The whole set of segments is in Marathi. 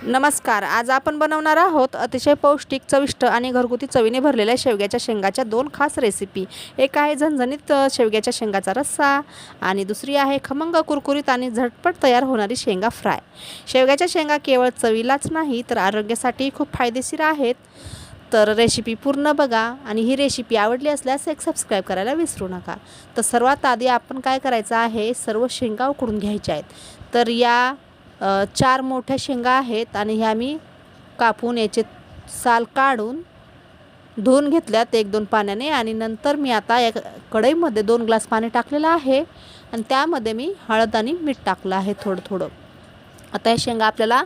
नमस्कार. आज आपण बनवणार आहोत अतिशय पौष्टिक, चविष्ट आणि घरगुती चवीने भरलेल्या शेवग्याच्या शेंगाच्या दोन खास रेसिपी. एक आहे झणझणीत शेवग्याच्या शेंगाचा रस्सा आणि दुसरी आहे खमंग, कुरकुरीत आणि झटपट तयार होणारी शेंगा फ्राय. शेवग्याच्या शेंगा केवळ चवीलाच नाही तर आरोग्यासाठी खूप फायदेशीर आहेत. तर रेसिपी पूर्ण बघा आणि ही रेसिपी आवडली असल्यास एक सबस्क्राईब करायला विसरू नका. तर सर्वात आधी आपण काय करायचं आहे, सर्व शेंगा उकडून घ्यायच्या आहेत. तर या 4 मोठ्या शेंगा आहेत आणि ह्या मी कापून याचे साल काढून धुवून घेतल्यात 1-2 पाण्याने. आणि नंतर मी आता या कढईमध्ये 2 ग्लास पाणी टाकलेलं आहे आणि त्यामध्ये मी हळद आणि मीठ टाकलं आहे थोडं थोडं. आता या शेंगा आपल्याला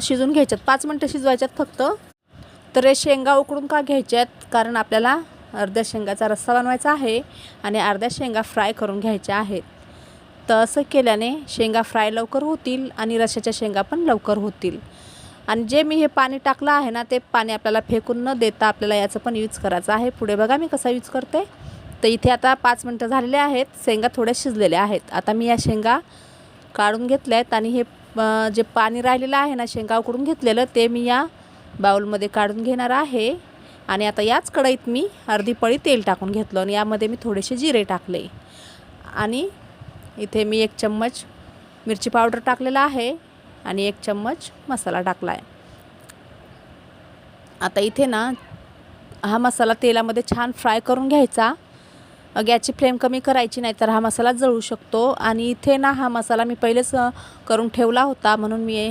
शिजून घ्यायच्यात, 5 मिनटं शिजवायच्यात फक्त. तर हे शेंगा उकडून का घ्यायच्यात, कारण आपल्याला अर्ध्या शेंगाचा रस्सा बनवायचा आहे आणि अर्ध्या शेंगा फ्राय करून घ्यायच्या आहेत. तर असं केल्याने शेंगा फ्राय लवकर होतील आणि रश्श्याच्या शेंगा पण लवकर होतील. आणि जे मी हे पाणी टाकलं आहे ना, ते पाणी आपल्याला फेकून न देता आपल्याला याचं पण यूज करायचं आहे. पुढे बघा मी कसा यूज करते. तर इथे आता 5 मिनटं झालेले आहेत, शेंगा थोड्या शिजलेल्या आहेत. आता मी या शेंगा काढून घेतल्या आहेत आणि हे जे पाणी राहिलेलं आहे ना शेंगा उकडून घेतलेलं, ते मी या बाउलमध्ये काढून घेणार आहे. आणि आता याच कढईत मी अर्धी पळी तेल टाकून घेतलं आणि यामध्ये मी थोडेसे जिरे टाकले आणि इथे मी 1 चम्मच मिरची पावडर टाकलेला आहे आणि 1 चम्मच मसाला टाकला आहे. आता इथे ना हा मसाला तेलामध्ये छान फ्राय करून घ्यायचा. गॅसची फ्लेम कमी करायची, नाही तर हा मसाला जळू शकतो. आणि इथे ना हा मसाला मी पहिलेच करून ठेवला होता, म्हणून मी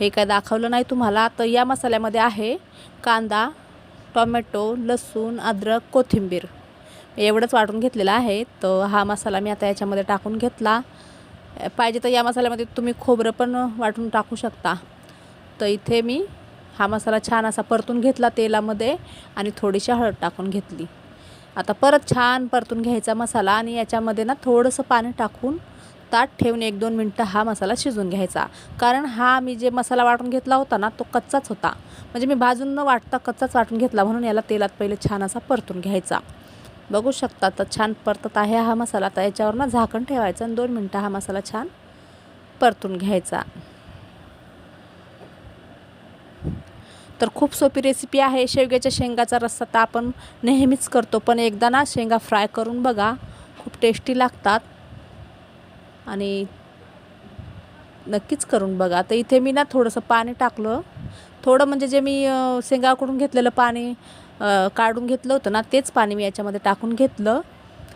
हे काय दाखवलं नाही तुम्हाला. तर या मसाल्यामध्ये आहे कांदा, टोमॅटो, लसूण, अद्रक, कोथिंबीर एवढंच वाटून घेतलेलं आहे. तर हा मसाला मी आता याच्यामध्ये टाकून घेतला. पाहिजे तर या मसाल्यामध्ये तुम्ही खोबरं पण वाटून टाकू शकता. तर इथे मी हा मसाला छान असा परतून घेतला तेलामध्ये आणि थोडीशी हळद टाकून घेतली. आता परत छान परतून घ्यायचा मसाला आणि याच्यामध्ये ना थोडंसं पाणी टाकून ताट ठेवून 1-2 मिनटं हा मसाला शिजून घ्यायचा. कारण हा मी जे मसाला वाटून घेतला होता ना, तो कच्चाच होता. म्हणजे मी भाजून न वाटता कच्चाच वाटून घेतला, म्हणून याला तेलात पहिले छान असा परतून घ्यायचा. बघू शकता तर छान परतत आहे हा मसाला. आता याच्यावर ना झाकण ठेवायचं आणि 2 मिनटं हा मसाला छान परतून घ्यायचा. तर खूप सोपी रेसिपी आहे. शेवग्याच्या शेंगाचा रस्सा तर आपण नेहमीच करतो, पण एकदा ना शेंगा फ्राय करून बघा, खूप टेस्टी लागतात आणि नक्कीच करून बघा. तर इथे मी ना थोडंसं पाणी टाकलं, थोडं म्हणजे जे मी शेंगा उकडून घेतलेलं पाणी काढून घेतलं होतं ना, तेच पाणी मी याच्यामध्ये टाकून घेतलं.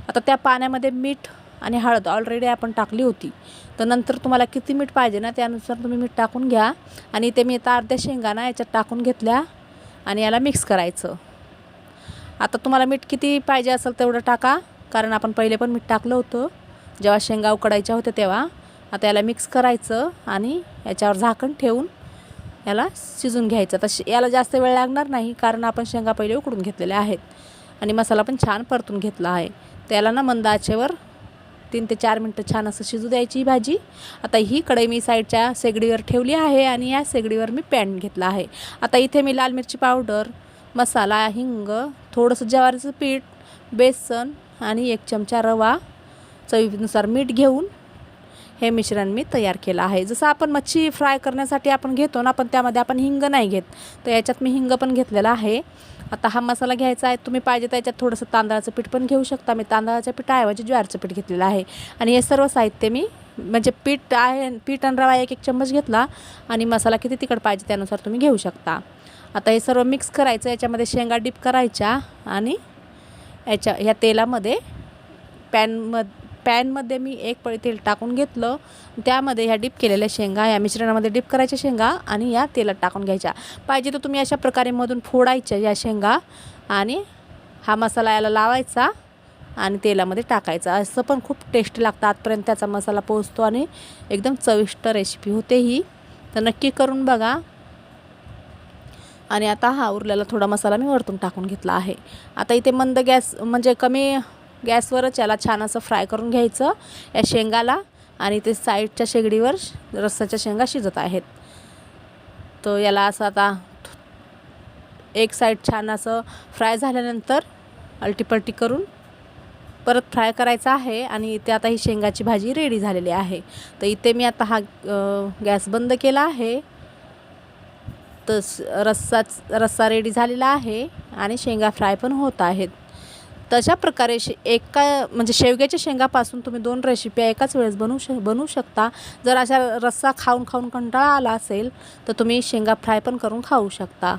आता त्या पाण्यामध्ये मीठ आणि हळद ऑलरेडी आपण टाकली होती. तर नंतर तुम्हाला किती मीठ पाहिजे ना, त्यानुसार तुम्ही मीठ टाकून घ्या. आणि ते मी आता अर्ध्या शेंगा ना याच्यात टाकून घेतल्या आणि याला मिक्स करायचं. आता तुम्हाला मीठ किती पाहिजे असेल तेवढं टाका, कारण आपण पहिले पण मीठ टाकलं होतं जेव्हा शेंगा उकडायच्या होत्या तेव्हा. आता याला मिक्स करायचं आणि याच्यावर झाकण ठेवून याला शिजून घ्यायचं. तर याला जास्त वेळ लागणार नाही, कारण आपण शेंगा पहिले उकडून घेतलेल्या आहेत आणि मसाला पण छान परतून घेतला आहे. त्याला ना मंद आचेवर 3 ते 4 मिनटं छान असं शिजू द्यायची भाजी. आता ही कढई मी साईडच्या शेगडीवर ठेवली आहे आणि या शेगडीवर मी पॅन घेतला आहे. आता इथे मी लाल मिरची पावडर, मसाला, हिंग, थोडंसं ज्वारीचं पीठ, बेसन आणि 1 चमचा रवा, चवीनुसार मीठ घेऊन हे मिश्रण मी तयार केलं आहे. जसं आपण मच्छी फ्राय करण्यासाठी आपण घेतो ना, पण त्यामध्ये आपण हिंग नाही घेत, तर याच्यात मी हिंग पण घेतलेला आहे. आता हा मसाला घ्यायचा आहे. तुम्ही पाहिजे तर याच्यात थोडंसं तांदळाचं पीठ पण घेऊ शकता. मी तांदळाच्या पिठाऐवजी ज्वारीचं पीठ घेतलेलं आहे. आणि हे सर्व साहित्य मी म्हणजे पीठ आहे, पीठ आणि रवा 1-1 चम्मच घेतला आणि मसाला किती तिखट पाहिजे त्यानुसार तुम्ही घेऊ शकता. आता हे सर्व मिक्स करायचं. याच्यामध्ये शेंगा डिप करायच्या आणि ह्या तेलामध्ये पॅनमध्ये मी 1 पळी तेल टाकून घेतलं. त्यामध्ये ह्या डिप केलेल्या शेंगा, या मिश्रणामध्ये डिप करायच्या शेंगा आणि या तेलात टाकून घ्यायच्या. पाहिजे तर तुम्ही अशा प्रकारे मधून फोडायच्या या शेंगा आणि हा मसाला याला लावायचा आणि तेलामध्ये टाकायचा. असं पण खूप टेस्टी लागतं. आजपर्यंत त्याचा मसाला पोहोचतो आणि एकदम चविष्ट रेसिपी होते ही. तर नक्की करून बघा. आणि आता हा उरलेला थोडा मसाला मी वरतून टाकून घेतला आहे. आता इथे मंद गॅस म्हणजे कमी गॅसवरच याला छान असं फ्राय करून घ्यायचं या शेंगाला. आणि ते साईडच्या शेगडीवर रस्साच्या शेंगा शिजत आहेत. तर याला असं आता एक साईड छान असं फ्राय झाल्यानंतर अलटीपलटी करून परत फ्राय करायचा आहे. आणि इथे आता ही शेंगाची भाजी रेडी झालेली आहे. तर इथे मी आता हा गॅस बंद केला आहे तर रस्सा रेडी झालेला आहे आणि शेंगा फ्राय पण होत आहेत. तशा प्रकारे म्हणजे शेवग्याच्या शेंगापासून तुम्ही 2 रेसिपी एकाच वेळेस बनवू शकता. जर अशा रस्सा खाऊन खाऊन कंटाळा आला असेल तर तुम्ही शेंगा फ्राय पण करून खाऊ शकता.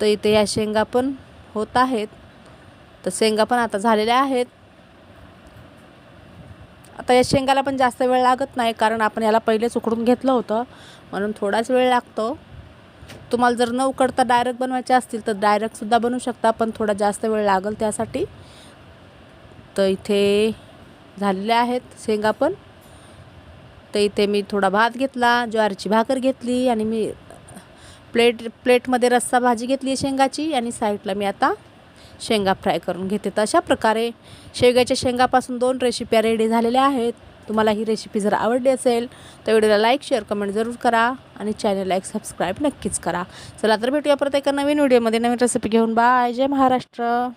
तर इथे या शेंगा पण होत आहेत. तर शेंगा पण आता झालेल्या आहेत. आता या शेंगाला पण जास्त वेळ लागत नाही, कारण आपण याला पहिलेच उकडून घेतलं होतं, म्हणून थोडाच वेळ लागतो. तुम्हाला जर न उकडता डायरेक्ट बनवायचे असतील तर डायरेक्टसुद्धा बनवू शकता, पण थोडा जास्त वेळ लागेल त्यासाठी. तर इथे झालेल्या आहेत शेंगा पण. तर इथे मी थोडा भात घेतला, ज्वारीची भाकर घेतली आणि मी प्लेटमध्ये रस्सा भाजी घेतली शेंगाची आणि साईडला मी आता शेंगा फ्राय करून घेते. तर अशा प्रकारे शेवग्याच्या शेंगापासून 2 रेसिपी रेडी झालेल्या आहेत. तुम्हाला ही रेसिपी जर आवडली असेल तर व्हिडिओला लाईक, शेअर, कमेंट जरूर करा आणि चॅनलला एक सबस्क्राईब नक्कीच करा. चला तर भेटूया परत एका नवीन व्हिडिओमध्ये नवीन रेसिपी घेऊन. बाय. जय महाराष्ट्र.